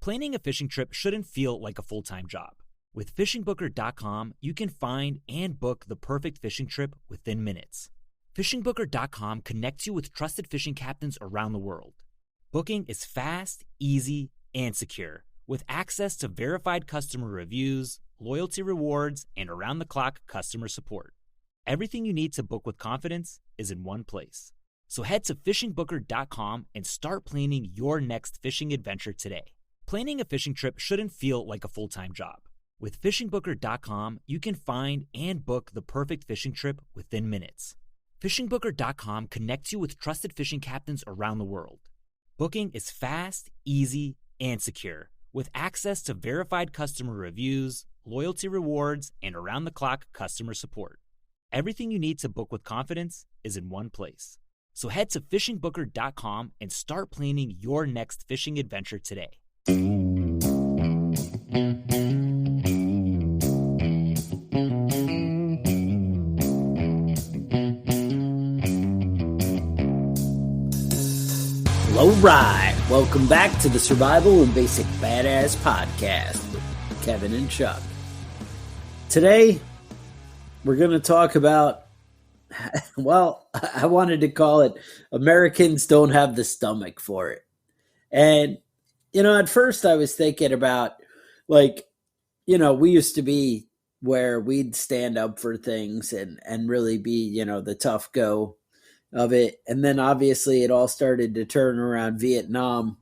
Planning a fishing trip shouldn't feel like a full-time job. With FishingBooker.com, you can find and book the perfect fishing trip within minutes. FishingBooker.com connects you with trusted fishing captains around the world. Booking is fast, easy, and secure, with access to verified customer reviews, loyalty rewards, and around-the-clock customer support. Everything you need to book with confidence is in one place. So head to FishingBooker.com and start planning your next fishing adventure today. Planning a fishing trip shouldn't feel like a full-time job. With FishingBooker.com, you can find and book the perfect fishing trip within minutes. FishingBooker.com connects you with trusted fishing captains around the world. Booking is fast, easy, and secure, with access to verified customer reviews, loyalty rewards, and around-the-clock customer support. Everything you need to book with confidence is in one place. So head to FishingBooker.com and start planning your next fishing adventure today. All right, welcome back to the Survival and Basic Badass Podcast with Kevin and Chuck. Today, we're going to talk about, well, I wanted to call it Americans Don't Have the Stomach for It. And, at first I was thinking about, we used to be where we'd stand up for things and really be, the tough go of it. And then obviously it all started to turn around Vietnam.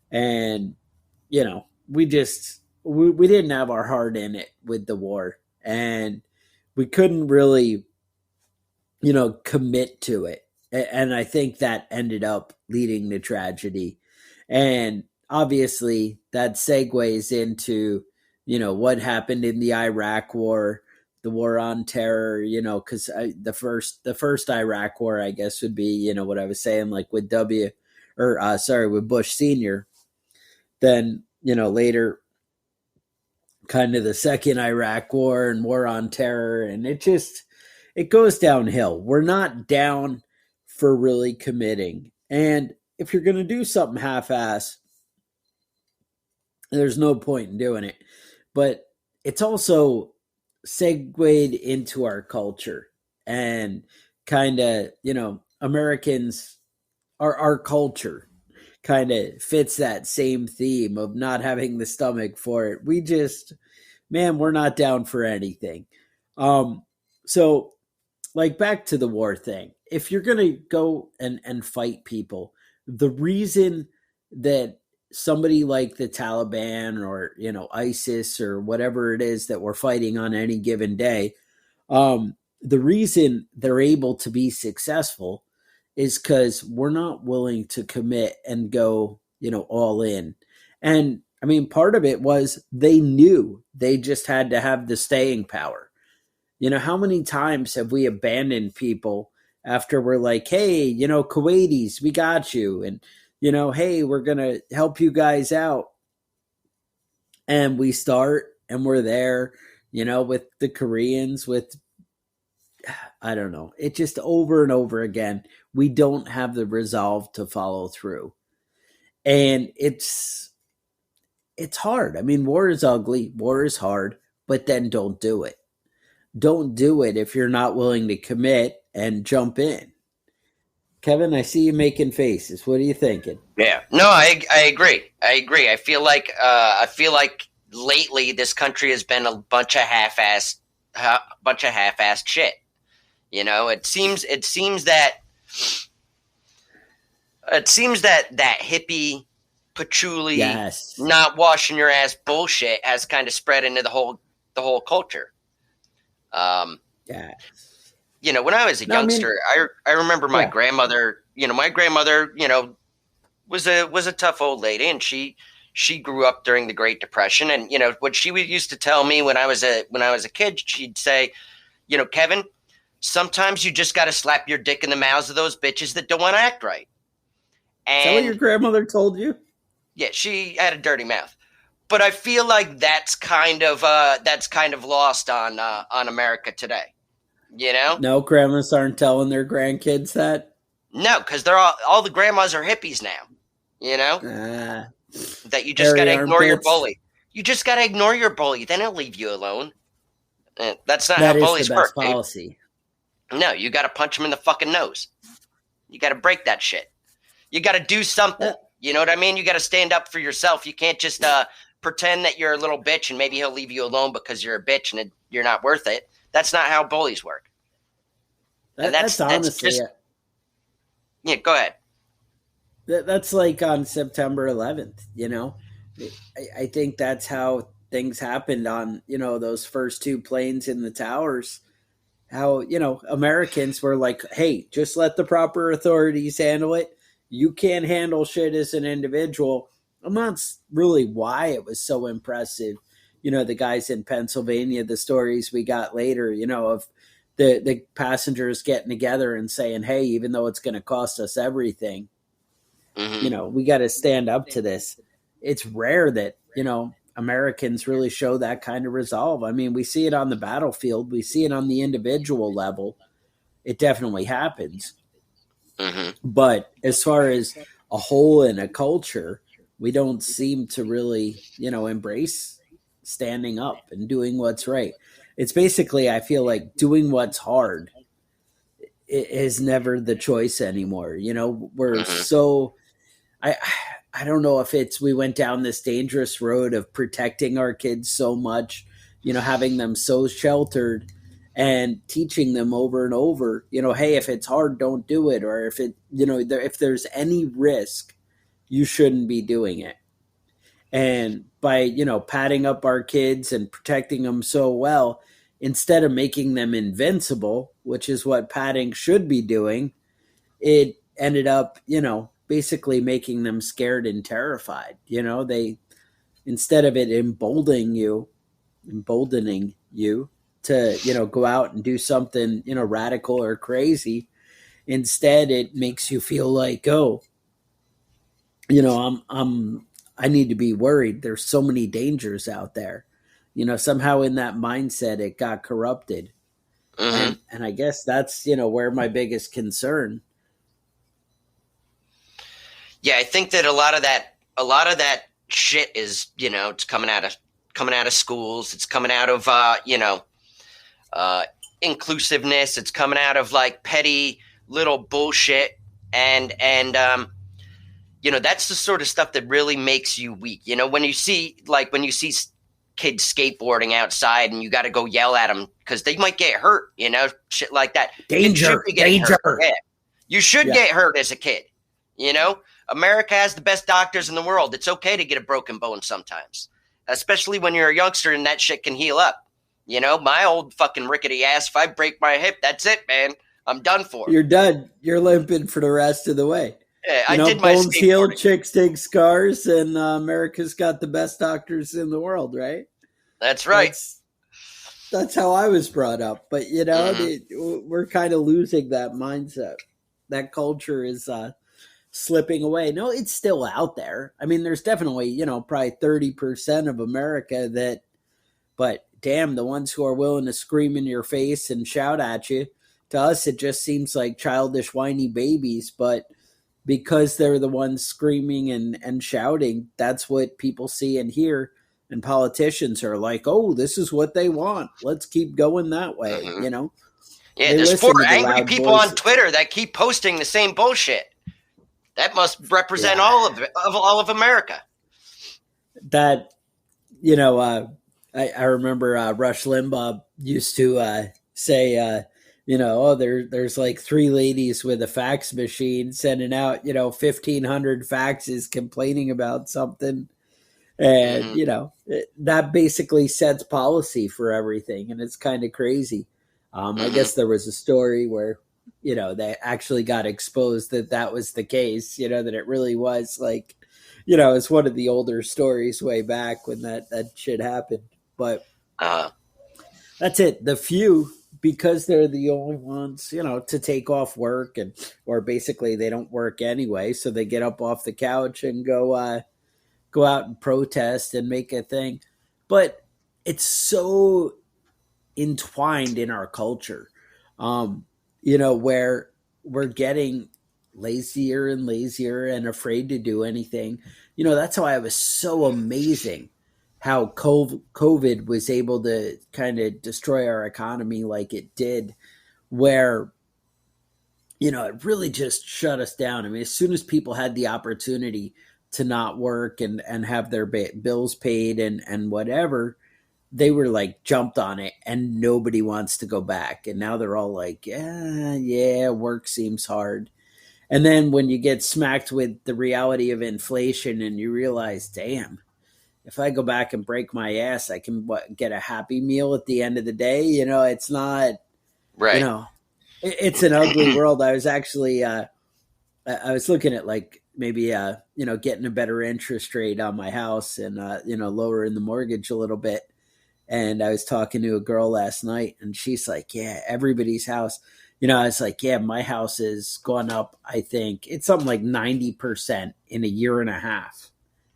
And, we didn't have our heart in it with the war. And we couldn't really, commit to it. And I think that ended up leading to tragedy. And obviously that segues into, what happened in the Iraq War, the war on terror, because the first Iraq war, I guess, would be, what I was saying, like with with Bush Sr. Then, later, kind of the second Iraq war and war on terror. And it goes downhill. We're not down for really committing. And if you're going to do something half-ass, there's no point in doing it. But it's also segued into our culture and kind of, Americans, our culture kind of fits that same theme of not having the stomach for it. We're not down for anything. So back to the war thing. If you're going to go and fight people, the reason that somebody like the Taliban or, ISIS or whatever it is that we're fighting on any given day, the reason they're able to be successful is because we're not willing to commit and go, all in. And I mean, part of it was they knew they just had to have the staying power. How many times have we abandoned people after we're like, hey, Kuwaitis, we got you. And, hey, we're going to help you guys out. And we start and we're there, with the Koreans, I don't know. It just over and over again, we don't have the resolve to follow through. And it's hard. I mean, war is ugly. War is hard, but then don't do it. Don't do it if you're not willing to commit and jump in. Kevin, I see you making faces. What are you thinking? Yeah, no, I agree. I feel like lately this country has been a bunch of half-assed shit. It seems that that hippie patchouli, yes, not washing your ass bullshit has kind of spread into the whole culture. Yeah. When I was a youngster, I remember my grandmother. My grandmother, was a tough old lady, and she grew up during the Great Depression. And what she used to tell me when I was a kid, she'd say, Kevin, sometimes you just got to slap your dick in the mouths of those bitches that don't want to act right. And is that what your grandmother told you? Yeah, she had a dirty mouth. But I feel like that's kind of lost on America today. No, grandmas aren't telling their grandkids that. No, because they're all the grandmas are hippies now. that you just got to ignore your bully. You just got to ignore your bully. Then he'll leave you alone. That's not how bullies work. That is the best policy. Dude. No, you got to punch him in the fucking nose. You got to break that shit. You got to do something. You know what I mean? You got to stand up for yourself. You can't just pretend that you're a little bitch and maybe he'll leave you alone because you're a bitch and you're not worth it. That's not how bullies work. That's honestly just, yeah, go ahead. That's like on September 11th, you know? I think that's how things happened on, you know, those first 2 planes in the towers. How, you know, Americans were like, hey, just let the proper authorities handle it. You can't handle shit as an individual. And that's really why it was so impressive. You know, the guys in Pennsylvania, the stories we got later, you know, of the passengers getting together and saying, hey, even though it's going to cost us everything, you know, we got to stand up to this. It's rare that, you know, Americans really show that kind of resolve. I mean, we see it on the battlefield. We see it on the individual level. It definitely happens. But as far as a whole in a culture, we don't seem to really, you know, embrace standing up and doing what's right. It's basically, I feel like doing what's hard is never the choice anymore. You know, we're so, I don't know if it's, we went down this dangerous road of protecting our kids so much, you know, having them so sheltered and teaching them over and over, you know, hey, if it's hard, don't do it. Or if it, you know, if there's any risk, you shouldn't be doing it. And by, you know, padding up our kids and protecting them so well, instead of making them invincible, which is what padding should be doing, it ended up, you know, basically making them scared and terrified. You know, they, instead of it emboldening you to, you know, go out and do something, you know, radical or crazy, instead it makes you feel like, oh, you know, I need to be worried. There's so many dangers out there. You know, somehow in that mindset, it got corrupted. And I guess that's, you know, where my biggest concern. Yeah, I think that a lot of that shit is, you know, it's coming out of schools. It's coming out of, you know, inclusiveness. It's coming out of like petty little bullshit. And you know, that's the sort of stuff that really makes you weak. You know, when you see kids skateboarding outside and you got to go yell at them because they might get hurt, you know, shit like that. Danger. Yeah. You should get hurt as a kid. You know, America has the best doctors in the world. It's okay to get a broken bone sometimes, especially when you're a youngster and that shit can heal up. You know, my old fucking rickety ass, if I break my hip, that's it, man. I'm done for. You're done. You're limping for the rest of the way. Yeah, I did my bones healed, chicks dig scars, and America's got the best doctors in the world, right? That's right. That's how I was brought up. But, you know, we're kind of losing that mindset. That culture is slipping away. No, it's still out there. I mean, there's definitely, you know, probably 30% of America that, but damn, the ones who are willing to scream in your face and shout at you, to us, it just seems like childish, whiny babies. But because they're the ones screaming and shouting, that's what people see and hear. And politicians are like, oh, this is what they want. Let's keep going that way, you know? Yeah, there's 4 angry people on Twitter that keep posting the same bullshit. That must represent all of America. That, you know, I remember Rush Limbaugh used to say, you know, oh, there's like 3 ladies with a fax machine sending out, you know, 1,500 faxes complaining about something. And, you know, that basically sets policy for everything. And it's kind of crazy. I guess there was a story where, you know, they actually got exposed that was the case, you know, that it really was like, you know, it's one of the older stories way back when that shit happened. But that's it. The few, because they're the only ones, you know, to take off work or basically they don't work anyway. So they get up off the couch and go out and protest and make a thing. But it's so entwined in our culture, you know, where we're getting lazier and lazier and afraid to do anything. You know, that's why it was so amazing how COVID was able to kind of destroy our economy like it did, where, you know, it really just shut us down. I mean, as soon as people had the opportunity to not work and have their bills paid and whatever, they were like jumped on it, and nobody wants to go back. And now they're all like, yeah, work seems hard. And then when you get smacked with the reality of inflation and you realize, damn, if I go back and break my ass, I can get a Happy Meal at the end of the day. You know, it's not, right. You know, it's an ugly world. I was actually, I was looking at like maybe, you know, getting a better interest rate on my house and, you know, lowering the mortgage a little bit. And I was talking to a girl last night and she's like, yeah, everybody's house. You know, I was like, yeah, my house has gone up. I think it's something like 90% in a year and a half.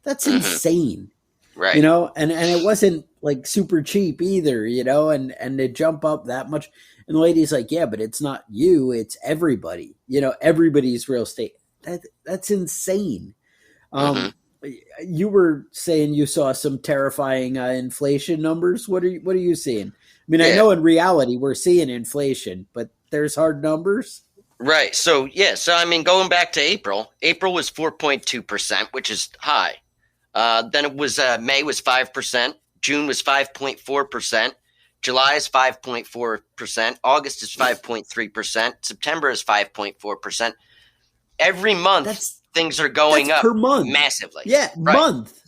That's insane. Right. You know, and it wasn't like super cheap either, you know, and to jump up that much. And the lady's like, yeah, but it's not you, it's everybody, you know, everybody's real estate. That's insane. You were saying you saw some terrifying inflation numbers. What are you seeing? I mean, I know in reality we're seeing inflation, but there's hard numbers. Right. So, I mean, going back to April was 4.2%, which is high. Then it was May was 5%. June was 5.4%. July is 5.4%. August is 5.3%. September is 5.4%. Every month, things are going up per month. Massively. Yeah, right. Month.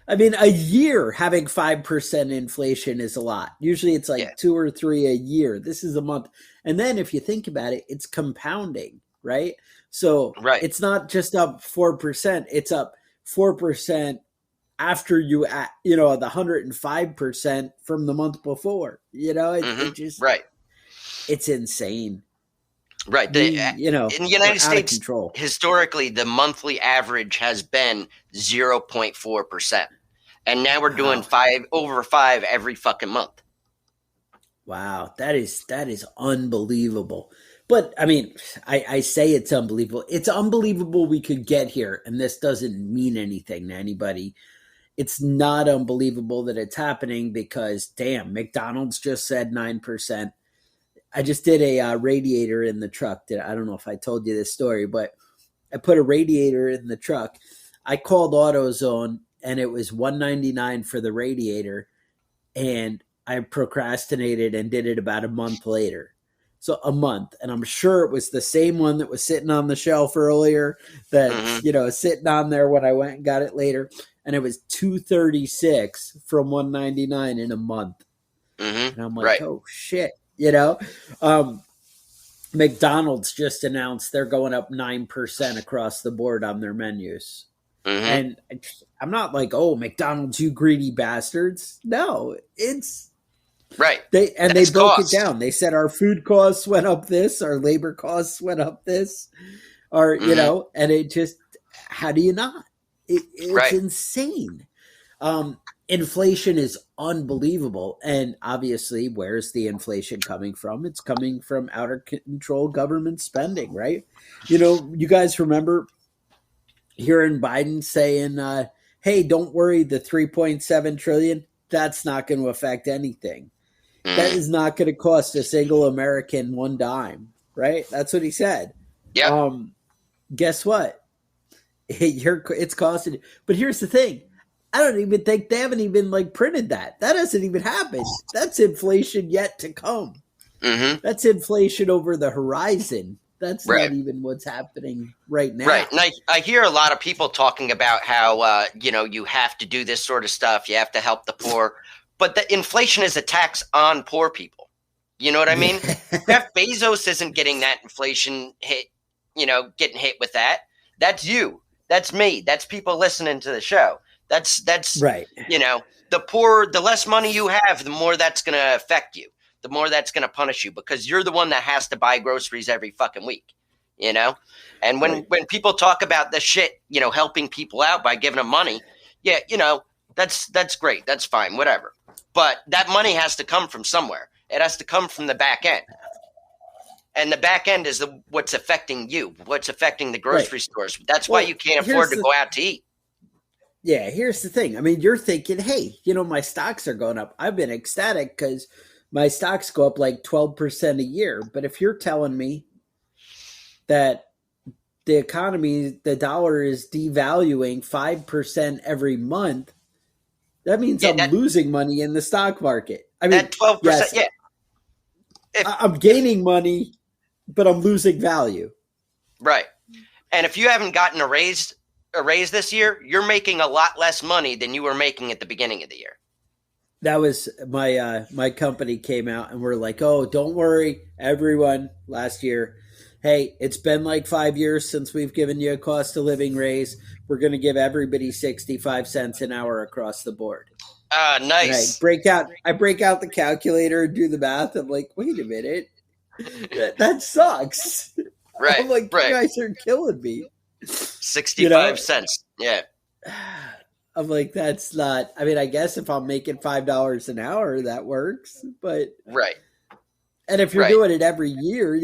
I mean, a year having 5% inflation is a lot. Usually it's like 2 or 3 a year. This is a month. And then if you think about it, it's compounding, right? So it's not just up 4%. It's up 4% after you, you know, the 105% from the month before. You know, it just, it's insane. Right. You know, in the United States, historically, the monthly average has been 0.4%. And now we're doing over 5 every fucking month. Wow. That is unbelievable. But I mean, I say it's unbelievable. It's unbelievable we could get here. And this doesn't mean anything to anybody. It's not unbelievable that it's happening because, damn, McDonald's just said 9%. I just did a radiator in the truck. I don't know if I told you this story, but I put a radiator in the truck. I called AutoZone, and it was $199 for the radiator, and I procrastinated and did it about a month later. So a month, and I'm sure it was the same one that was sitting on the shelf earlier that's, you know, sitting on there when I went and got it later, and it was $236 from $199 in a month. And I'm like, oh, shit. You know, McDonald's just announced they're going up 9% across the board on their menus. And I'm not like, oh, McDonald's, you greedy bastards. No, it's they broke it down. They said our food costs went up this, our labor costs went up this, or, you know, and it just, how do you not? It's insane. Inflation is unbelievable. And obviously, where's the inflation coming from? It's coming from out of control government spending, right? You know, you guys remember hearing Biden saying, hey, don't worry, the 3.7 trillion, that's not going to affect anything. That is not going to cost a single American one dime, right? That's what he said. Yeah. Guess what? It's costing. But here's the thing. I don't even think they haven't even like printed that. That hasn't even happened. That's inflation yet to come. That's inflation over the horizon. That's not even what's happening right now. Right. And I hear a lot of people talking about how, you know, you have to do this sort of stuff. You have to help the poor. But the inflation is a tax on poor people. You know what I mean? Jeff Bezos isn't getting that inflation hit, you know, getting hit with that. That's you. That's me. That's people listening to the show. That's right. You know, the less money you have, the more that's going to affect you, the more that's going to punish you because you're the one that has to buy groceries every fucking week, you know? And when people talk about the shit, you know, helping people out by giving them money, yeah, you know, that's great. That's fine, whatever. But that money has to come from somewhere. It has to come from the back end. And the back end is what's affecting you, what's affecting the grocery stores. That's why you can't afford to go out to eat. Yeah, here's the thing. I mean, you're thinking, hey, my stocks are going up. I've been ecstatic because my stocks go up like 12% a year. But if you're telling me that the economy, the dollar is devaluing 5% every month, that means I'm losing money in the stock market. I mean, that 12%, yes, I'm gaining money, but I'm losing value. Right. And if you haven't gotten a raise this year, you're making a lot less money than you were making at the beginning of the year. That was my company came out and we're like, oh, don't worry, everyone, last year. Hey, it's been like 5 years since we've given you a cost of living raise. We're going to give everybody 65 cents an hour across the board. Nice. I break out the calculator and do the math. I'm like, wait a minute. That sucks. Right. I'm like, you guys are killing me. 65 cents. Yeah. I'm like, that's not, I mean, I guess if I'm making $5 an hour, that works. But right. And if you're doing it every year,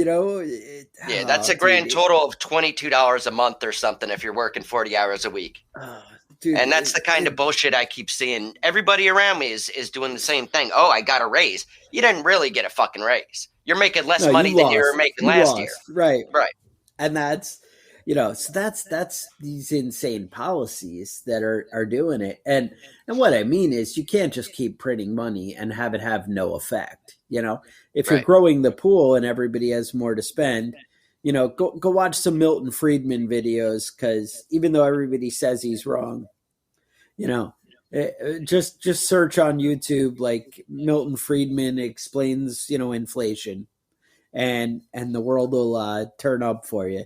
that's a grand total of $22 a month or something if you're working 40 hours a week. Dude, and that's the kind of bullshit I keep seeing. Everybody around me is doing the same thing. Oh, I got a raise. You didn't really get a fucking raise. You're making less money than you were making last year. Right. Right. And that's, so that's these insane policies that are doing it. And what I mean is you can't just keep printing money and have it have no effect. If you're growing the pool and everybody has more to spend, go watch some Milton Friedman videos, because even though everybody says he's wrong, just search on YouTube, like Milton Friedman explains, inflation, and the world will turn up for you.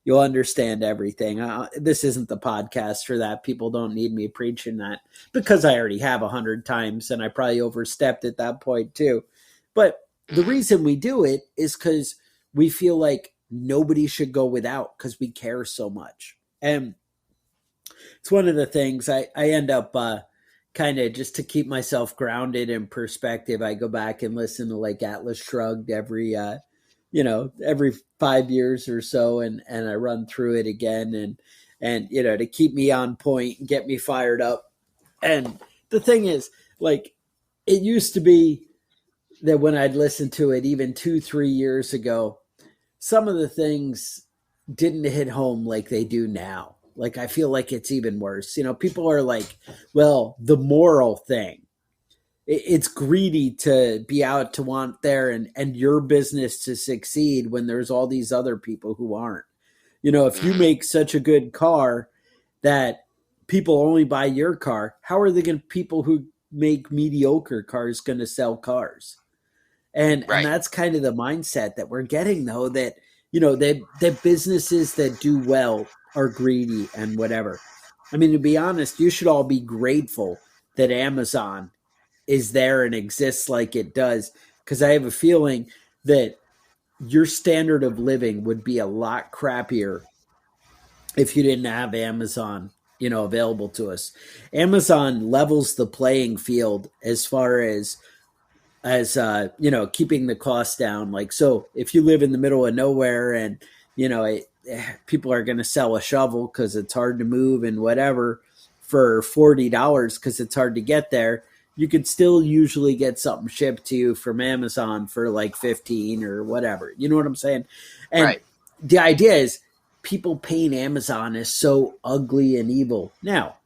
You'll understand everything. This isn't the podcast for that. People don't need me preaching that, because I already have 100 times and I probably overstepped at that point too. But the reason we do it is because we feel like nobody should go without, because we care so much. And it's one of the things I end up kind of, just to keep myself grounded in perspective, I go back and listen to like Atlas Shrugged every 5 years or so, and I run through it again and to keep me on point and get me fired up. And the thing is, like, it used to be that when I'd listen to it even 2-3 years ago, some of the things didn't hit home like they do now. Like, I feel like it's even worse. People are like, well, the moral thing, it's greedy to be out to want there and your business to succeed when there's all these other people who aren't. If you make such a good car that people only buy your car, how are people who make mediocre cars going to sell cars? And that's kind of the mindset that we're getting, though, that, that businesses that do well are greedy and whatever. I mean, to be honest, you should all be grateful that Amazon is there and exists like it does, because I have a feeling that your standard of living would be a lot crappier if you didn't have Amazon, available to us. Amazon levels the playing field as far as keeping the costs down. Like, so if you live in the middle of nowhere and, people are going to sell a shovel because it's hard to move and whatever for $40 because it's hard to get there, you could still usually get something shipped to you from Amazon for like 15 or whatever. You know what I'm saying? And the idea is people paint Amazon as so ugly and evil. Now,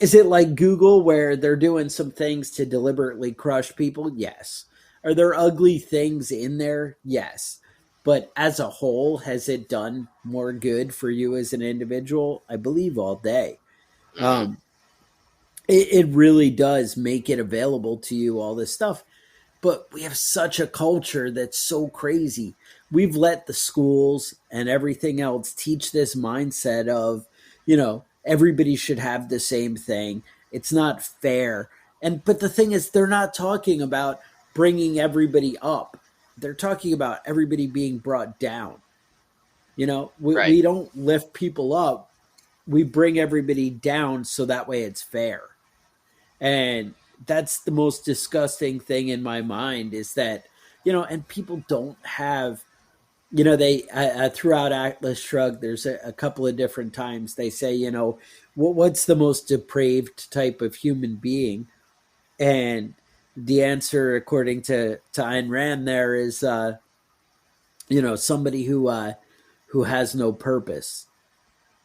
is it like Google where they're doing some things to deliberately crush people? Yes. Are there ugly things in there? Yes. But as a whole, has it done more good for you as an individual? I believe all day. It really does make it available to you, all this stuff. But we have such a culture that's so crazy. We've let the schools and everything else teach this mindset of, everybody should have the same thing. It's not fair. But the thing is, they're not talking about bringing everybody up. They're talking about everybody being brought down. We don't lift people up. We bring everybody down so that way it's fair. And that's the most disgusting thing in my mind, is that, and people don't have they throughout Atlas Shrugged, there's a couple of different times they say, what's the most depraved type of human being? And the answer, according to Ayn Rand, there is, somebody who has no purpose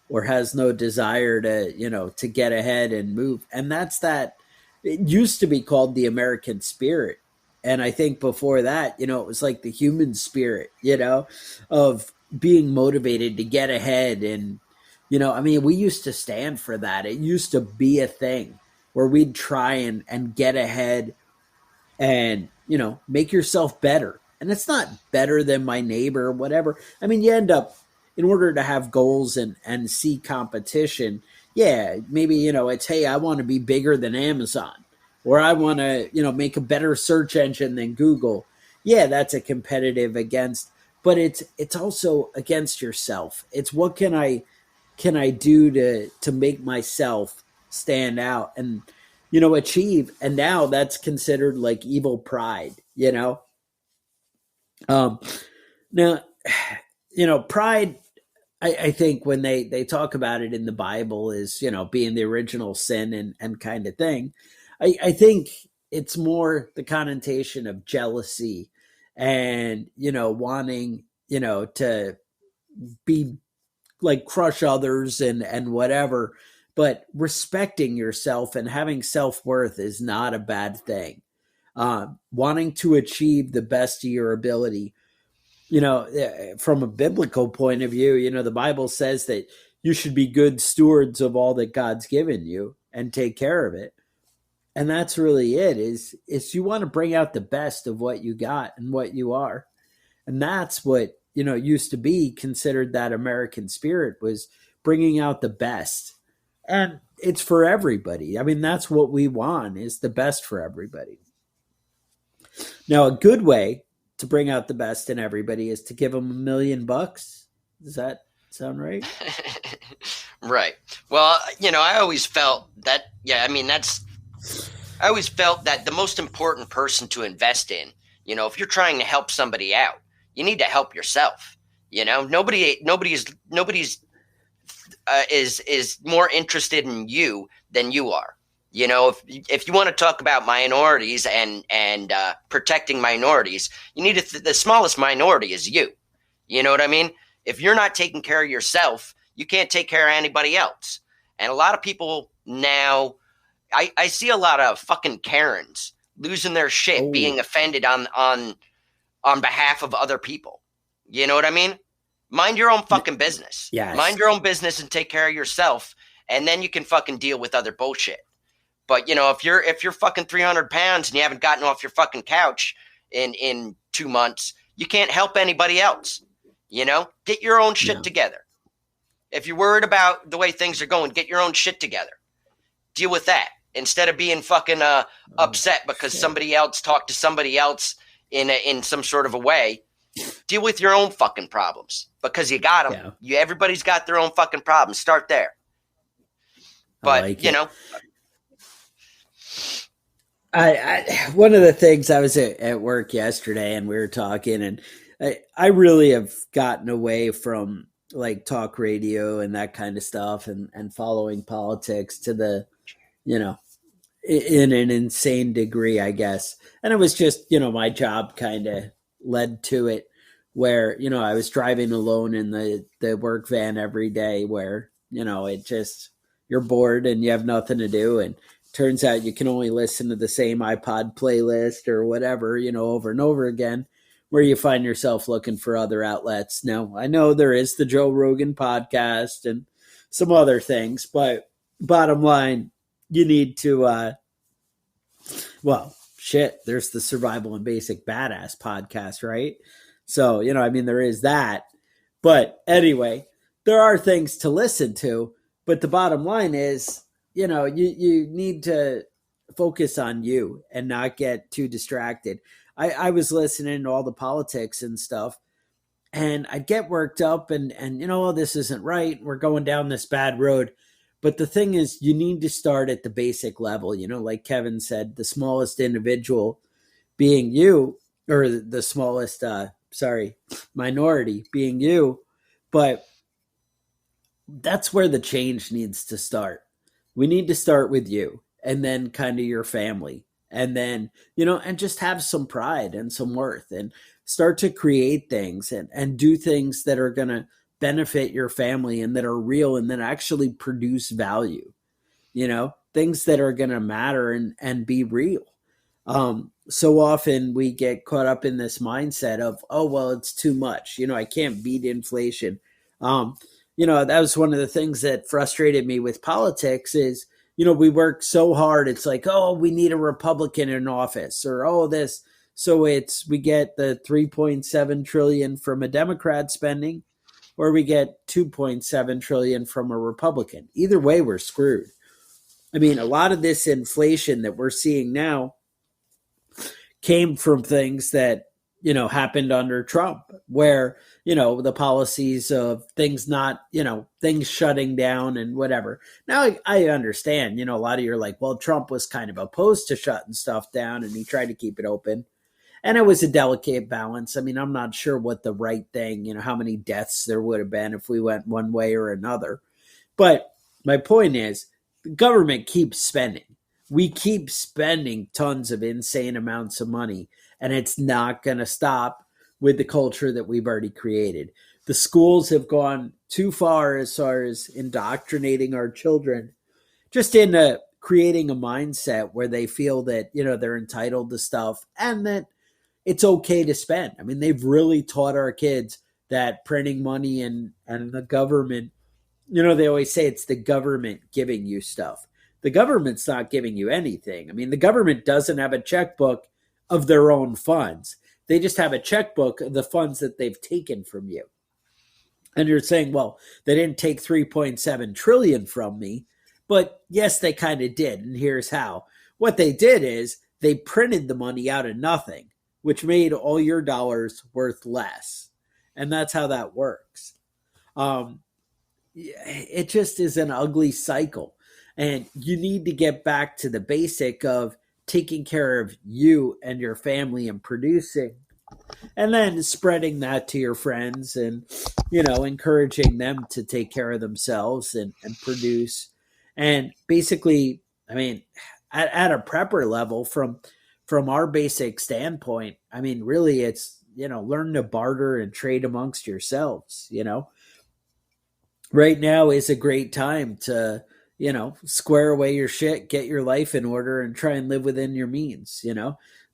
or has no desire to get ahead and move. And that's that. It used to be called the American spirit. And I think before that, it was like the human spirit, of being motivated to get ahead. And, we used to stand for that. It used to be a thing where we'd try and get ahead and, make yourself better. And it's not better than my neighbor or whatever. You end up, in order to have goals and see competition, yeah, maybe, it's, hey, I want to be bigger than Amazon, or I want to, make a better search engine than Google. Yeah, that's a competitive against, but it's also against yourself. It's what can I do to make myself stand out and, achieve. And now that's considered like evil pride, Now, pride, I think when they talk about it in the Bible is, being the original sin and kind of thing. I think it's more the connotation of jealousy and, wanting, to be like crush others and whatever, but respecting yourself and having self-worth is not a bad thing. Wanting to achieve the best of your ability, from a biblical point of view, the Bible says that you should be good stewards of all that God's given you and take care of it. And that's really it is you want to bring out the best of what you got and what you are. And that's what, used to be considered that American spirit, was bringing out the best. And it's for everybody. That's what we want, is the best for everybody. Now, a good way to bring out the best in everybody is to give them $1 million. Does that sound right? Right. Well, I always felt that, I always felt that the most important person to invest in, if you're trying to help somebody out, you need to help yourself. Nobody's is more interested in you than you are. If you want to talk about minorities and protecting minorities, you need the smallest minority is you. You know what I mean? If you're not taking care of yourself, you can't take care of anybody else. And a lot of people now, I see a lot of fucking Karens losing their shit, being offended on behalf of other people. You know what I mean? Mind your own fucking business. Yes. Mind your own business and take care of yourself, and then you can fucking deal with other bullshit. But if you're fucking 300 pounds and you haven't gotten off your fucking couch in 2 months, you can't help anybody else. Get your own shit together. If you're worried about the way things are going, get your own shit together. Deal with that instead of being fucking upset because somebody else talked to somebody else in some sort of a way. Deal with your own fucking problems because you got them. Yeah. Everybody's got their own fucking problems. Start there. But I one of the things, I was at work yesterday and we were talking, and I really have gotten away from like talk radio and that kind of stuff and following politics to the, in an insane degree, I guess. And it was just, my job kind of led to it where, I was driving alone in the work van every day where, it just, you're bored and you have nothing to do. And turns out you can only listen to the same iPod playlist or whatever, over and over again, where you find yourself looking for other outlets. Now, I know there is the Joe Rogan podcast and some other things, but bottom line, you need to, there's the Survival and Basic Badass podcast, right? So, there is that. But anyway, there are things to listen to, but the bottom line is, you need to focus on you and not get too distracted. I was listening to all the politics and stuff, and I'd get worked up and this isn't right. We're going down this bad road. But the thing is, you need to start at the basic level, like Kevin said, the smallest individual being you, or the smallest minority being you. But that's where the change needs to start. We need to start with you and then kind of your family. And then, and just have some pride and some worth and start to create things and do things that are going to benefit your family and that are real and that actually produce value, things that are going to matter and be real. So often we get caught up in this mindset of, oh, well, it's too much. I can't beat inflation. That was one of the things that frustrated me with politics is, we work so hard. It's like, oh, we need a Republican in office or, oh, this. So we get the 3.7 trillion from a Democrat spending, or we get 2.7 trillion from a Republican. Either way, we're screwed. I mean, a lot of this inflation that we're seeing now came from things that, happened under Trump, where, the policies of things not, things shutting down and whatever. Now, I understand, a lot of you are like, well, Trump was kind of opposed to shutting stuff down and he tried to keep it open. And it was a delicate balance. I mean, I'm not sure what the right thing, how many deaths there would have been if we went one way or another. But my point is, the government keeps spending. We keep spending tons of insane amounts of money, and it's not going to stop with the culture that we've already created. The schools have gone too far as indoctrinating our children, just into creating a mindset where they feel that, they're entitled to stuff and that it's okay to spend. I mean, they've really taught our kids that printing money and the government, they always say it's the government giving you stuff. The government's not giving you anything. I mean, the government doesn't have a checkbook of their own funds. They just have a checkbook of the funds that they've taken from you. And you're saying, well, they didn't take 3.7 trillion from me, but yes, they kind of did. And here's how. What they did is they printed the money out of nothing, which made all your dollars worth less. And that's how that works. It just is an ugly cycle. And you need to get back to the basic of taking care of you and your family and producing, and then spreading that to your friends and, encouraging them to take care of themselves and produce. And basically, I mean, at a prepper level from our basic standpoint, I mean, really it's, learn to barter and trade amongst yourselves, Right now is a great time to, square away your shit, get your life in order, and try and live within your means,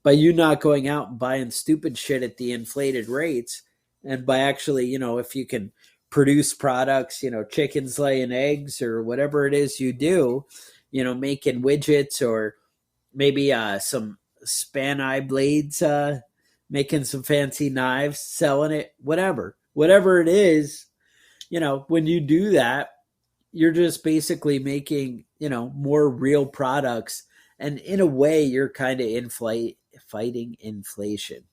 by you not going out and buying stupid shit at the inflated rates. And by actually, if you can produce products, chickens laying eggs or whatever it is you do, making widgets or maybe some span eye blades, making some fancy knives, selling it, whatever it is, when you do that, you're just basically making, more real products. And in a way, you're kind of fighting inflation.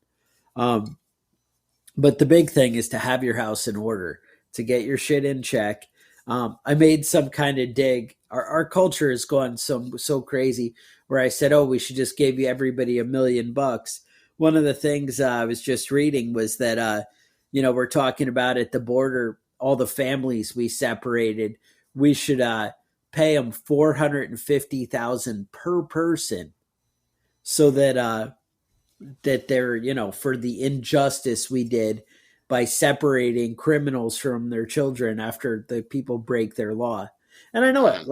But the big thing is to have your house in order, to get your shit in check. I made some kind of dig. Our culture has gone so crazy where I said, oh, we should just give everybody $1 million. One of the things I was just reading was that, we're talking about at the border, all the families we separated, we should pay them $450,000 per person, so that that they're for the injustice we did by separating criminals from their children after the people break their law. And I know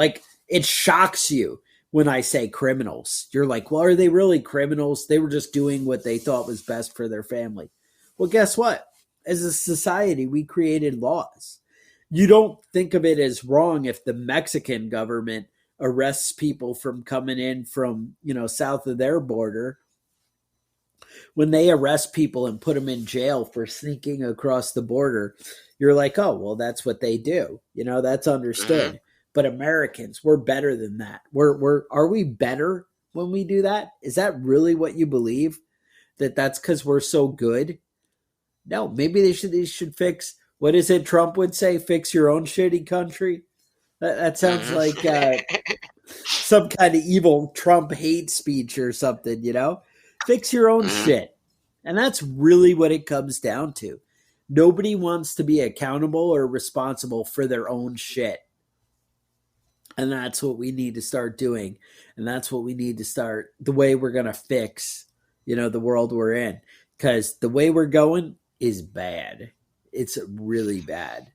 it shocks you when I say criminals. You're like, well, are they really criminals? They were just doing what they thought was best for their family. Well, guess what? As a society, we created laws. You don't think of it as wrong if the Mexican government arrests people from coming in from, south of their border. When they arrest people and put them in jail for sneaking across the border, you're like, oh, well, that's what they do. That's understood. Mm-hmm. But Americans, we're better than that. Are we better when we do that? Is that really what you believe? That's because we're so good? No, maybe they should fix. What is it Trump would say? Fix your own shitty country. That sounds like some kind of evil Trump hate speech or something, Fix your own shit. And that's really what it comes down to. Nobody wants to be accountable or responsible for their own shit. And that's what we need to start doing. And that's what we need to start, the way we're going to fix, the world we're in. Because the way we're going is bad. It's really bad.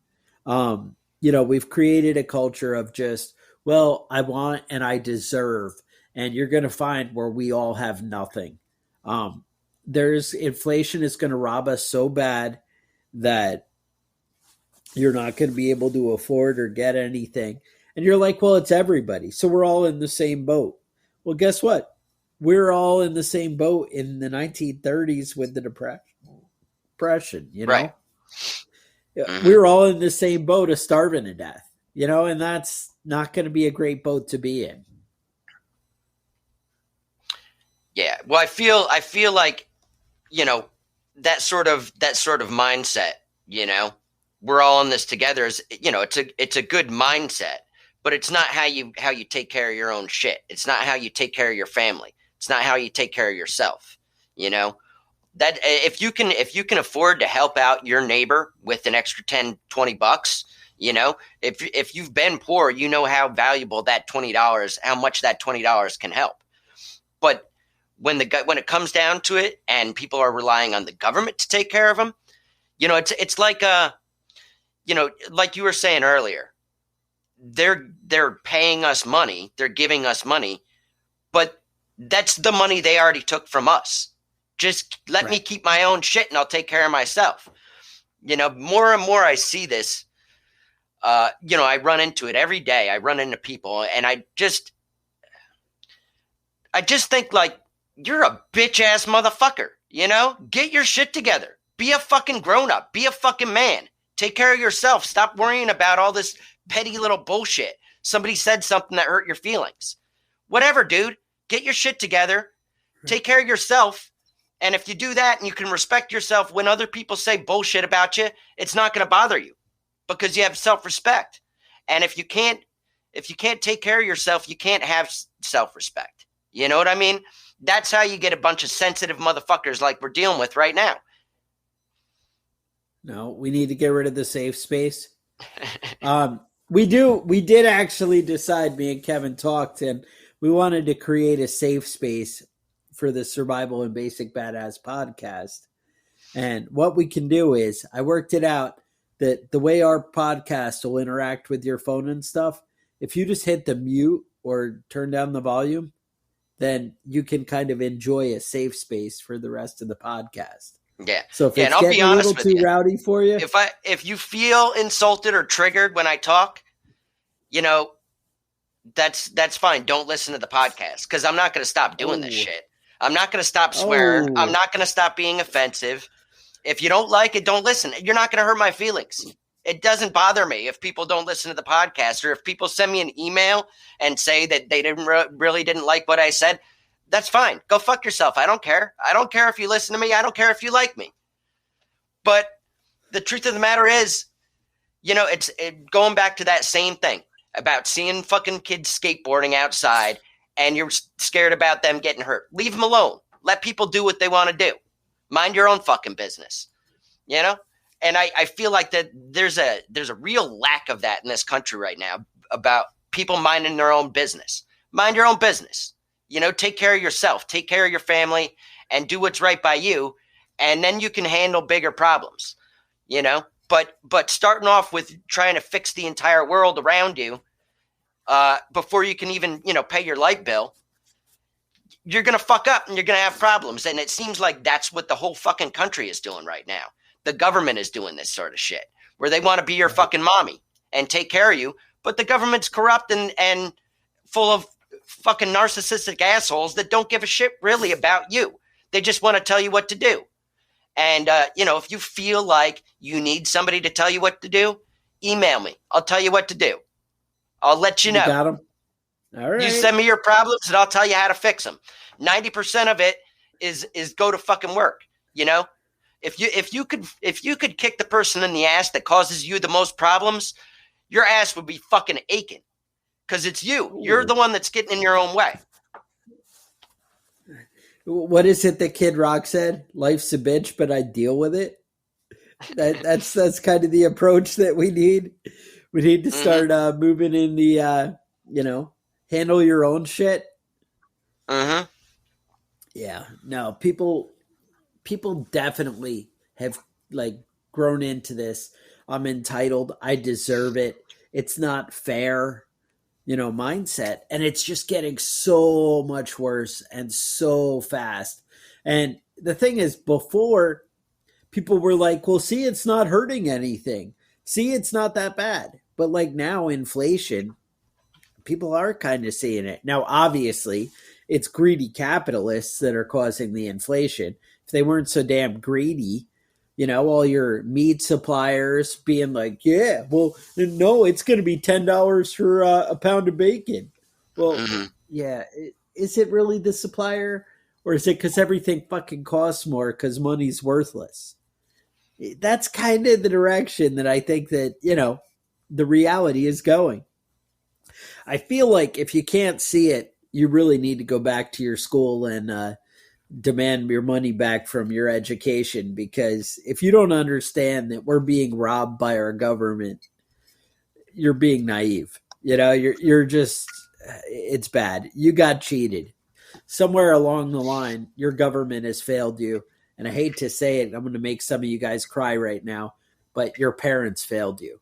We've created a culture of just, well, I want and I deserve. And you're going to find where we all have nothing. There's inflation is going to rob us so bad that you're not going to be able to afford or get anything. And you're like, well, it's everybody. So we're all in the same boat. Well, guess what? We're all in the same boat in the 1930s with the depression, Right. We were all in the same boat of starving to death, and that's not going to be a great boat to be in. Yeah. Well, I feel like, that sort of mindset, we're all in this together is, it's a good mindset, but it's not how you take care of your own shit. It's not how you take care of your family. It's not how you take care of yourself. That if you can afford to help out your neighbor with an extra 10, $20, if you've been poor, how valuable that $20, how much that $20 can help. But when it comes down to it and people are relying on the government to take care of them, it's like, like you were saying earlier, they're paying us money, they're giving us money, but that's the money they already took from us. Just let me keep my own shit and I'll take care of myself. More and more I see this, I run into it every day. I run into people and I just think like, you're a bitch ass motherfucker, get your shit together. Be a fucking grown up, be a fucking man, take care of yourself. Stop worrying about all this petty little bullshit. Somebody said something that hurt your feelings. Whatever, dude, get your shit together, take care of yourself. And if you do that and you can respect yourself when other people say bullshit about you, it's not going to bother you because you have self-respect. And if you can't take care of yourself, you can't have self-respect. You know what I mean? That's how you get a bunch of sensitive motherfuckers like we're dealing with right now. No, we need to get rid of the safe space. We did actually decide, me and Kevin talked, and we wanted to create a safe space for the Survival and Basic Badass podcast. And what we can do is, I worked it out that the way our podcast will interact with your phone and stuff, if you just hit the mute or turn down the volume, then you can kind of enjoy a safe space for the rest of the podcast. Yeah. So if it's getting a little too rowdy for you, if you feel insulted or triggered when I talk, that's fine. Don't listen to the podcast because I'm not going to stop doing this shit. I'm not going to stop swearing. I'm not going to stop being offensive. If you don't like it, don't listen. You're not going to hurt my feelings. It doesn't bother me if people don't listen to the podcast or if people send me an email and say that they really didn't like what I said. That's fine. Go fuck yourself. I don't care. I don't care if you listen to me. I don't care if you like me. But the truth of the matter is, it's going back to that same thing about seeing fucking kids skateboarding outside and you're scared about them getting hurt. Leave them alone. Let people do what they want to do. Mind your own fucking business. And I feel like that there's a real lack of that in this country right now about people minding their own business. Mind your own business. Take care of yourself, take care of your family, and do what's right by you, and then you can handle bigger problems. But starting off with trying to fix the entire world around you before you can even pay your light bill, you're gonna fuck up and you're gonna have problems. And it seems like that's what the whole fucking country is doing right now. The government is doing this sort of shit where they want to be your fucking mommy and take care of you, but the government's corrupt and full of fucking narcissistic assholes that don't give a shit really about you. They just want to tell you what to do. And, if you feel like you need somebody to tell you what to do, email me. I'll tell you what to do. I'll let you know. You got 'em? All right. You send me your problems and I'll tell you how to fix them. 90% of it is go to fucking work. If you could kick the person in the ass that causes you the most problems, your ass would be fucking aching because it's you. Ooh. You're the one that's getting in your own way. What is it that Kid Rock said? Life's a bitch, but I deal with it. That's kind of the approach that we need. We need to start moving in the handle your own shit. Yeah, no, people definitely have like grown into this. I'm entitled. I deserve it. It's not fair, mindset. And it's just getting so much worse and so fast. And the thing is, before, people were like, well, see, it's not hurting anything. See, it's not that bad. But like now, inflation, people are kind of seeing it. Now, obviously, it's greedy capitalists that are causing the inflation. If they weren't so damn greedy, all your meat suppliers being like, yeah, well, no, it's going to be $10 for a pound of bacon. Well, yeah, is it really the supplier? Or is it because everything fucking costs more because money's worthless? That's kind of the direction that I think that, the reality is going. I feel like if you can't see it, you really need to go back to your school and demand your money back from your education, because if you don't understand that we're being robbed by our government, you're being naive. You're just, it's bad. You got cheated. Somewhere along the line, your government has failed you. And I hate to say it, I'm going to make some of you guys cry right now, but your parents failed you,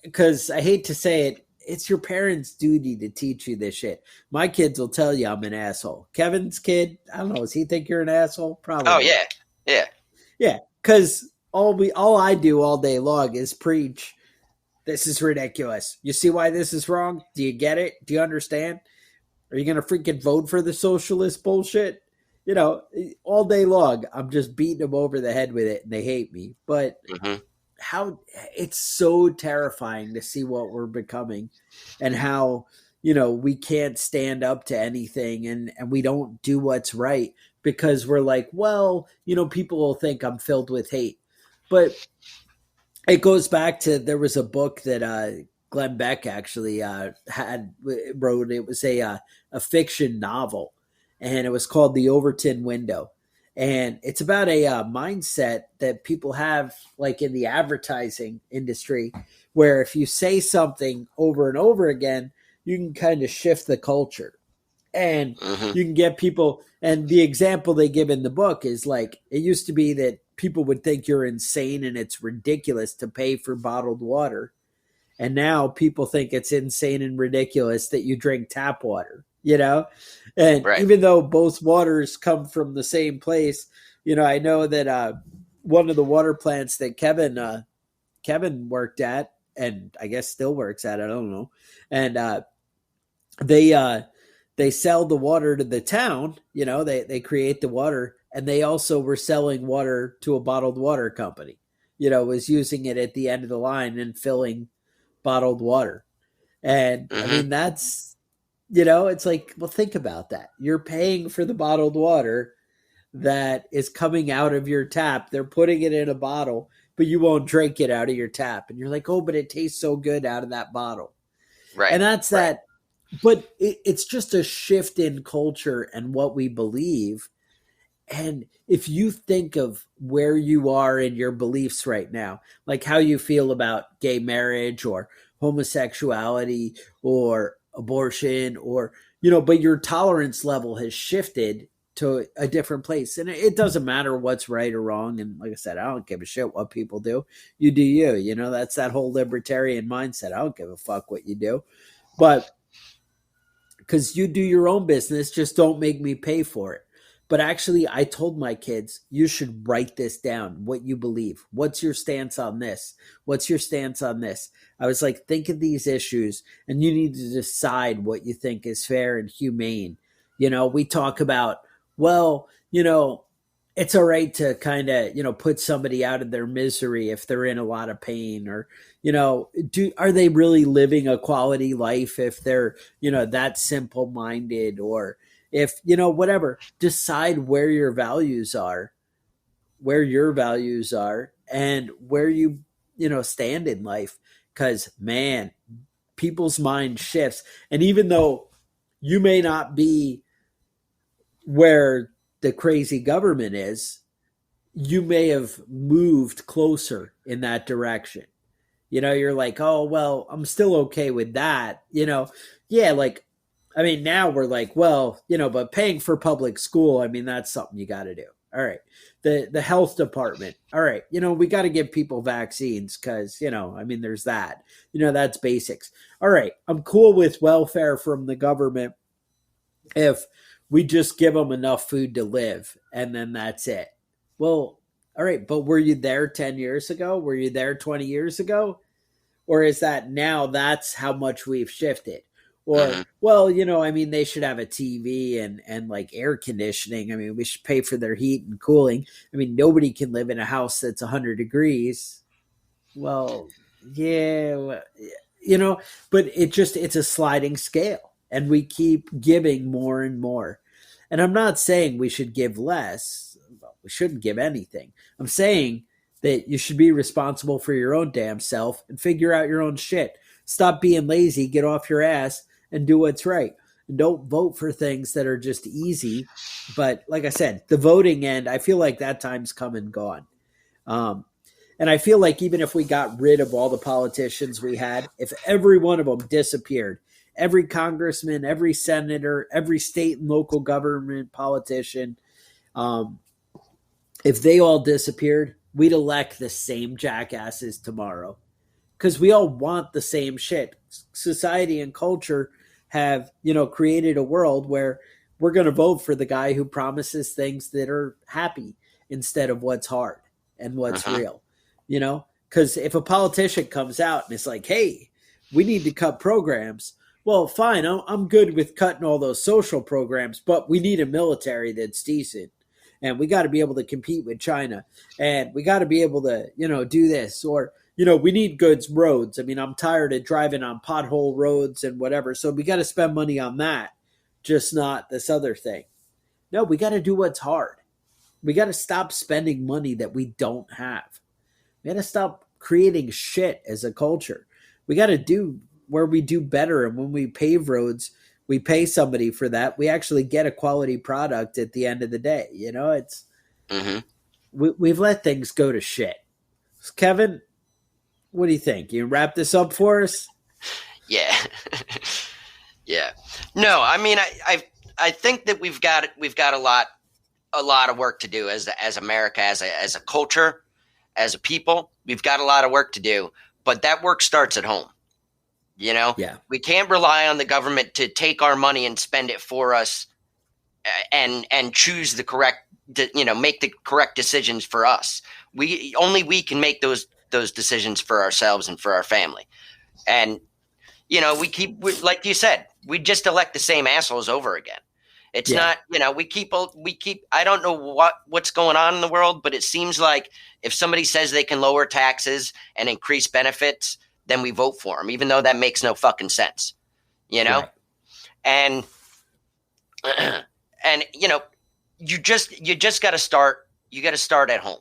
because I hate to say it, it's your parents' duty to teach you this shit. My kids will tell you I'm an asshole. Kevin's kid, I don't know. Does he think you're an asshole? Probably. Oh yeah, yeah, yeah. Because all I do all day long is preach. This is ridiculous. You see why this is wrong? Do you get it? Do you understand? Are you gonna freaking vote for the socialist bullshit? All day long, I'm just beating them over the head with it, and they hate me. But how it's so terrifying to see what we're becoming, and how we can't stand up to anything, and we don't do what's right because we're like, well, people will think I'm filled with hate. But it goes back to, there was a book that Glenn Beck actually wrote. It was a fiction novel, and it was called The Overton Window. And it's about a mindset that people have, like in the advertising industry, where if you say something over and over again, you can kind of shift the culture, and you can get people. And the example they give in the book is like, it used to be that people would think you're insane and it's ridiculous to pay for bottled water. And now people think it's insane and ridiculous that you drink tap water. And right. Even though both waters come from the same place, I know that one of the water plants that Kevin worked at, and I guess still works at, I don't know, and they sell the water to the town. They create the water, and they also were selling water to a bottled water company. Was using it at the end of the line and filling bottled water. And I mean, that's, it's like, well, think about that. You're paying for the bottled water that is coming out of your tap. They're putting it in a bottle, but you won't drink it out of your tap. And you're like, oh, but it tastes so good out of that bottle. Right. And that's right. That. But it's just a shift in culture and what we believe. And if you think of where you are in your beliefs right now, like how you feel about gay marriage or homosexuality or abortion, or but your tolerance level has shifted to a different place, and it doesn't matter what's right or wrong. And like I said, I don't give a shit what people do. You do you. That's that whole libertarian mindset. I don't give a fuck what you do, but because you do your own business, just don't make me pay for it. But actually, I told my kids, you should write this down, what you believe. What's your stance on this? What's your stance on this? I was like, think of these issues, and you need to decide what you think is fair and humane. We talk about, well, it's all right to kind of, put somebody out of their misery if they're in a lot of pain, or, are they really living a quality life if they're, that simple-minded, or if, whatever. Decide where your values are, and where you, stand in life. Because, man, people's mind shifts. And even though you may not be where the crazy government is, you may have moved closer in that direction. You're like, oh, well, I'm still okay with that. Yeah, like, I mean, now we're like, well, but paying for public school, I mean, that's something you got to do. All right. The health department. All right. We got to give people vaccines because, I mean, there's that. That's basics. All right. I'm cool with welfare from the government if we just give them enough food to live and then that's it. Well, all right. But were you there 10 years ago? Were you there 20 years ago? Or is that now that's how much we've shifted? Or, well, I mean, they should have a TV and like air conditioning. I mean, we should pay for their heat and cooling. I mean, nobody can live in a house that's 100 degrees. Well, yeah, but it's a sliding scale and we keep giving more and more. And I'm not saying we should give less. We shouldn't give anything. I'm saying that you should be responsible for your own damn self and figure out your own shit. Stop being lazy, get off your ass, and do what's right. And don't vote for things that are just easy. But like I said, the voting end, I feel like that time's come and gone. And I feel like even if we got rid of all the politicians we had, if every one of them disappeared, every congressman, every senator, every state and local government politician, if they all disappeared, we'd elect the same jackasses tomorrow. Because we all want the same shit. Society and culture have, created a world where we're going to vote for the guy who promises things that are happy instead of what's hard and what's real, because if a politician comes out and it's like, hey, we need to cut programs. Well, fine. I'm good with cutting all those social programs, but we need a military that's decent. And we got to be able to compete with China. And we got to be able to, do this. Or, we need good roads. I mean, I'm tired of driving on pothole roads and whatever. So we got to spend money on that, just not this other thing. No, we got to do what's hard. We got to stop spending money that we don't have. We got to stop creating shit as a culture. We got to do where we do better. And when we pave roads, we pay somebody for that. We actually get a quality product at the end of the day. It's we've let things go to shit. So Kevin, what do you think? You wrap this up for us? Yeah. Yeah. No, I mean, I think that we've got a lot of work to do as America, as a culture, as a people. We've got a lot of work to do, but that work starts at home. We can't rely on the government to take our money and spend it for us and choose the correct, make the correct decisions for us. We can make those decisions for ourselves and for our family. And, like you said, we just elect the same assholes over again. It's not, we keep, I don't know what's going on in the world, but it seems like if somebody says they can lower taxes and increase benefits, then we vote for them, even though that makes no fucking sense, Right. And you just got to start. You got to start at home.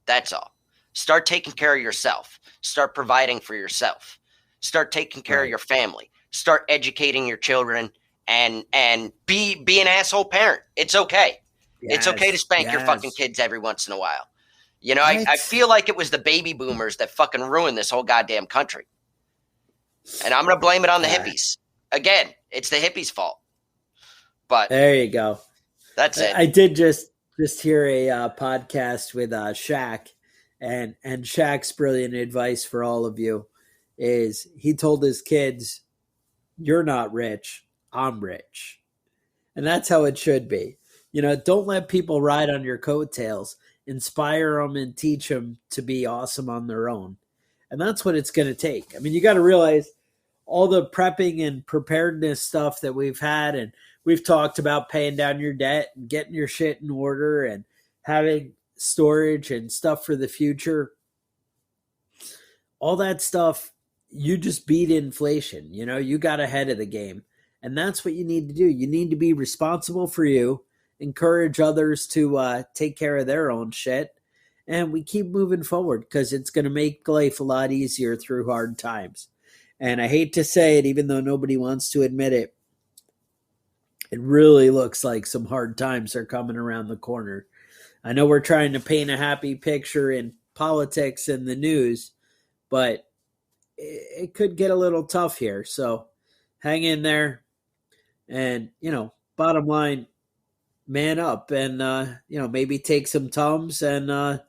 That's all. Start taking care of yourself. Start providing for yourself. Start taking care of your family. Start educating your children and be an asshole parent. It's okay. Yes. It's okay to spank your fucking kids every once in a while. I feel like it was the baby boomers that fucking ruined this whole goddamn country. And I'm going to blame it on the hippies. Again, it's the hippies' fault. But there you go. That's it. I did just hear a podcast with Shaq, and Shaq's brilliant advice for all of you is he told his kids, "You're not rich, I'm rich." And that's how it should be. Don't let people ride on your coattails. Inspire them and teach them to be awesome on their own. And that's what it's going to take. I mean, you got to realize all the prepping and preparedness stuff that we've had, and we've talked about paying down your debt and getting your shit in order and having storage and stuff for the future. All that stuff, you just beat inflation. You got ahead of the game. And that's what you need to do. You need to be responsible for you, encourage others to take care of their own shit. And we keep moving forward because it's going to make life a lot easier through hard times. And I hate to say it, even though nobody wants to admit it, it really looks like some hard times are coming around the corner. I know we're trying to paint a happy picture in politics and the news, but it could get a little tough here. So hang in there and, bottom line, man up and, maybe take some Tums and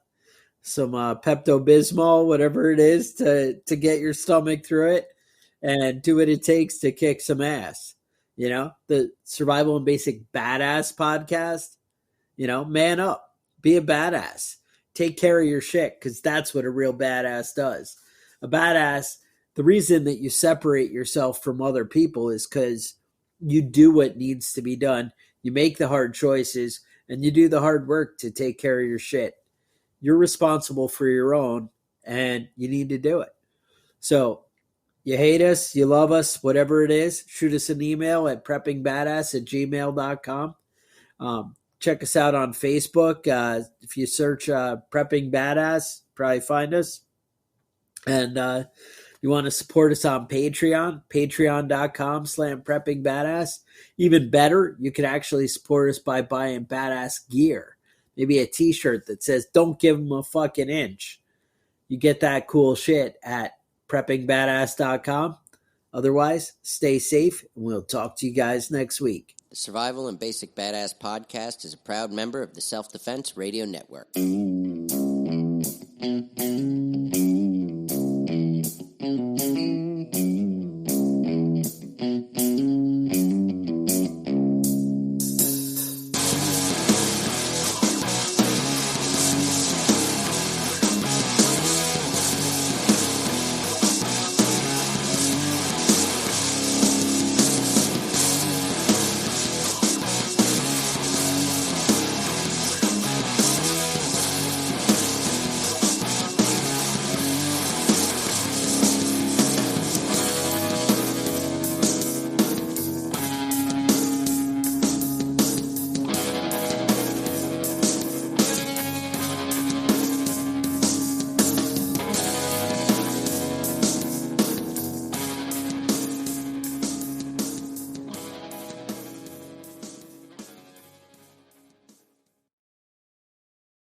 some Pepto-Bismol, whatever it is, to get your stomach through it and do what it takes to kick some ass. The Survival and Basic Badass podcast, man up, be a badass, take care of your shit, because that's what a real badass does. A badass, the reason that you separate yourself from other people is because you do what needs to be done. You make the hard choices and you do the hard work to take care of your shit. You're responsible for your own and you need to do it. So you hate us, you love us, whatever it is, shoot us an email at preppingbadass@gmail.com. Check us out on Facebook. If you search Prepping Badass, probably find us. And you want to support us on Patreon, patreon.com/preppingbadass. Even better, you can actually support us by buying badass gear. Maybe a t-shirt that says, "Don't give them a fucking inch." You get that cool shit at preppingbadass.com. Otherwise, stay safe, and we'll talk to you guys next week. The Survival and Basic Badass podcast is a proud member of the Self-Defense Radio Network.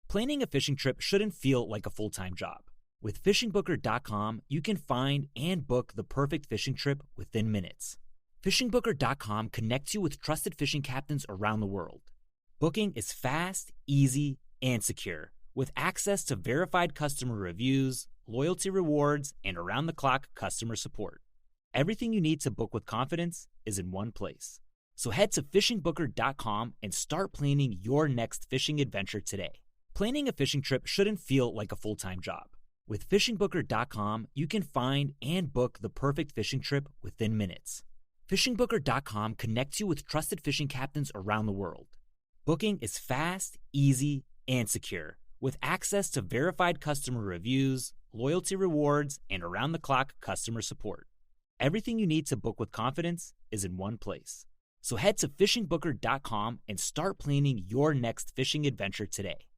Planning a fishing trip shouldn't feel like a full-time job. With FishingBooker.com, you can find and book the perfect fishing trip within minutes. FishingBooker.com connects you with trusted fishing captains around the world. Booking is fast, easy, and secure, with access to verified customer reviews, loyalty rewards, and around-the-clock customer support. Everything you need to book with confidence is in one place. So head to FishingBooker.com and start planning your next fishing adventure today. Planning a fishing trip shouldn't feel like a full-time job. With FishingBooker.com, you can find and book the perfect fishing trip within minutes. FishingBooker.com connects you with trusted fishing captains around the world. Booking is fast, easy, and secure, with access to verified customer reviews, loyalty rewards, and around-the-clock customer support. Everything you need to book with confidence is in one place. So head to FishingBooker.com and start planning your next fishing adventure today.